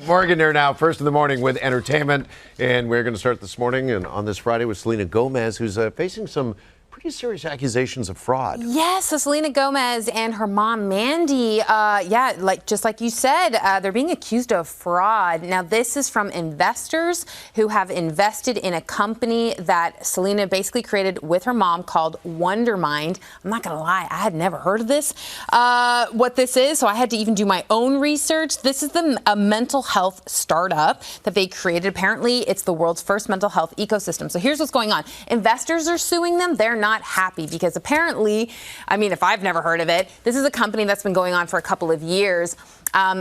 Morgan here now, first in the morning with entertainment. And we're going to start this morning and on this Friday with Selena Gomez, who's facing some pretty serious accusations of fraud. Yes, so Selena Gomez and her mom, Mandy, just like you said, they're being accused of fraud. Now, this is from investors who have invested in a company that Selena basically created with her mom called Wondermind. I'm not going to lie, I had never heard of this, what this is, so I had to even do my own research. This is a mental health startup that they created. Apparently, it's the world's first mental health ecosystem. So here's what's going on. Investors are suing them. They're not happy because apparently, I mean, if I've never heard of it, this is a company that's been going on for a couple of years.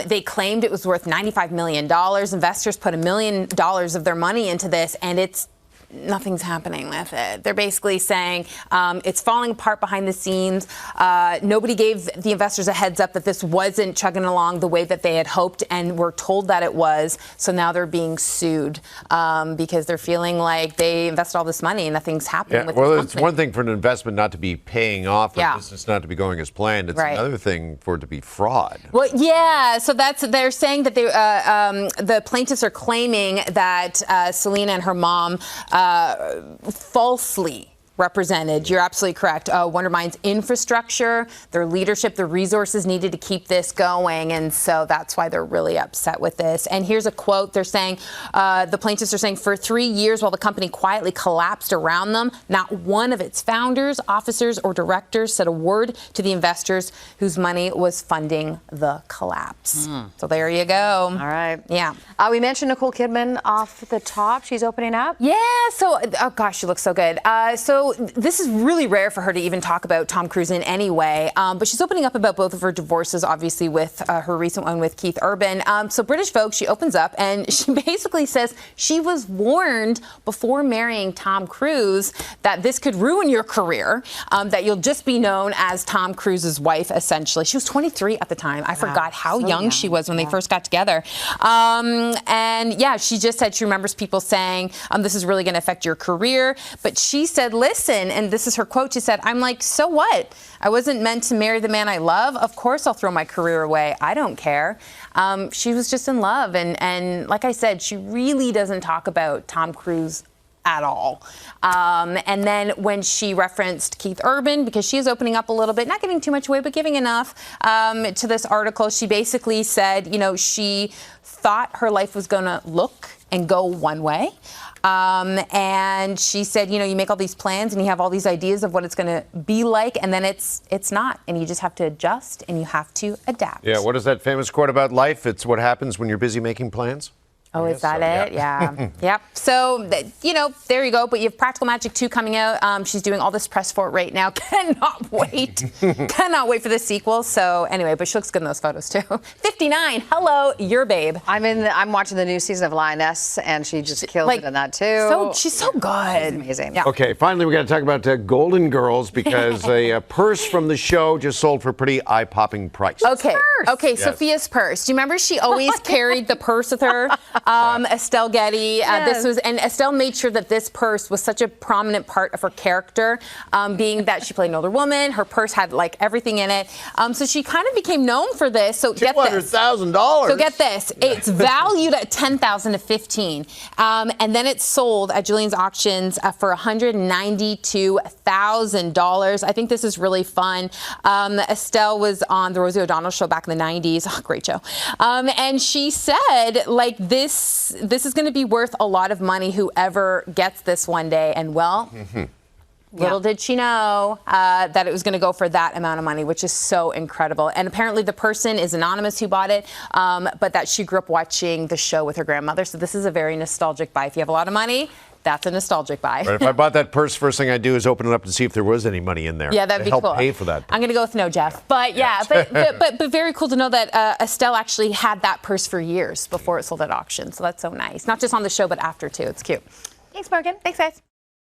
They claimed it was worth $95 million. Investors put $1 million of their money into this, and nothing's happening with it. They're basically saying it's falling apart behind the scenes. Nobody gave the investors a heads up that this wasn't chugging along the way that they had hoped and were told that it was. So now they're being sued because they're feeling like they invested all this money and nothing's happening with the company. It's one thing for an investment not to be paying off, a business not to be going as planned. It's another thing for it to be fraud. Well, yeah. So they're saying that the plaintiffs are claiming that Selena and her mom falsely represented, you're absolutely correct, Wondermind's infrastructure, their leadership, the resources needed to keep this going, and so that's why they're really upset with this. And here's a quote. They're saying, the plaintiffs are saying, for 3 years while the company quietly collapsed around them, not one of its founders, officers, or directors said a word to the investors whose money was funding the collapse. So there you go. All right. Yeah. We mentioned Nicole Kidman off the top. She's opening up. Yeah, so, oh gosh, she looks so good. So this is really rare for her to even talk about Tom Cruise in any way, but she's opening up about both of her divorces, obviously with her recent one with Keith Urban. So British Vogue, she opens up and she basically says she was warned before marrying Tom Cruise that this could ruin your career, that you'll just be known as Tom Cruise's wife, essentially. She was 23 at the time. I forgot how young she was when they first got together. And yeah, she just said she remembers people saying, this is really going to affect your career. But she said, listen, and this is her quote, she said, I'm like, so what? I wasn't meant to marry the man I love. Of course I'll throw my career away. I don't care. She was just in love. And like I said, she really doesn't talk about Tom Cruise at all. And then when she referenced Keith Urban, because she is opening up a little bit, not giving too much away, but giving enough to this article, she basically said, you know, she thought her life was going to look and go one way. And she said, you know, you make all these plans and you have all these ideas of what it's going to be like, and then it's not. And you just have to adjust and you have to adapt. Yeah, what is that famous quote about life? It's what happens when you're busy making plans? Oh, is that it? Yeah. Yep. So, you know, there you go. But you have Practical Magic 2 coming out. She's doing all this press for it right now. Cannot wait. Cannot wait for the sequel. So, anyway, but she looks good in those photos, too. 59. Hello, your babe. I'm watching the new season of Lioness, and she just killed it in that, too. So she's so good. She's amazing. Yeah. Okay, finally, we got to talk about Golden Girls because a purse from the show just sold for a pretty eye-popping price. Okay. Okay, yes. Sophia's purse. Do you remember she always carried the purse with her? Estelle Getty. And Estelle made sure that this purse was such a prominent part of her character, being that she played an older woman. Her purse had like everything in it. So she kind of became known for this. So get this. $200,000. So get this. It's valued at $10,000 to $15,000. And then it's sold at Julian's Auctions for $192,000. I think this is really fun. Estelle was on the Rosie O'Donnell show back in the 90s. Oh, great show. And she said, like, this is going to be worth a lot of money, whoever gets this one day. And well, little did she know that it was going to go for that amount of money, which is so incredible. And apparently the person is anonymous who bought it, but that she grew up watching the show with her grandmother. So this is a very nostalgic buy. If you have a lot of money, that's a nostalgic buy. Right, if I bought that purse, first thing I'd do is open it up to see if there was any money in there. Yeah, that'd be cool. Help pay for that purse. I'm going to go with no, Jeff. But yeah, but very cool to know that Estelle actually had that purse for years before it sold at auction. So that's so nice. Not just on the show, but after, too. It's cute. Thanks, Morgan. Thanks, guys.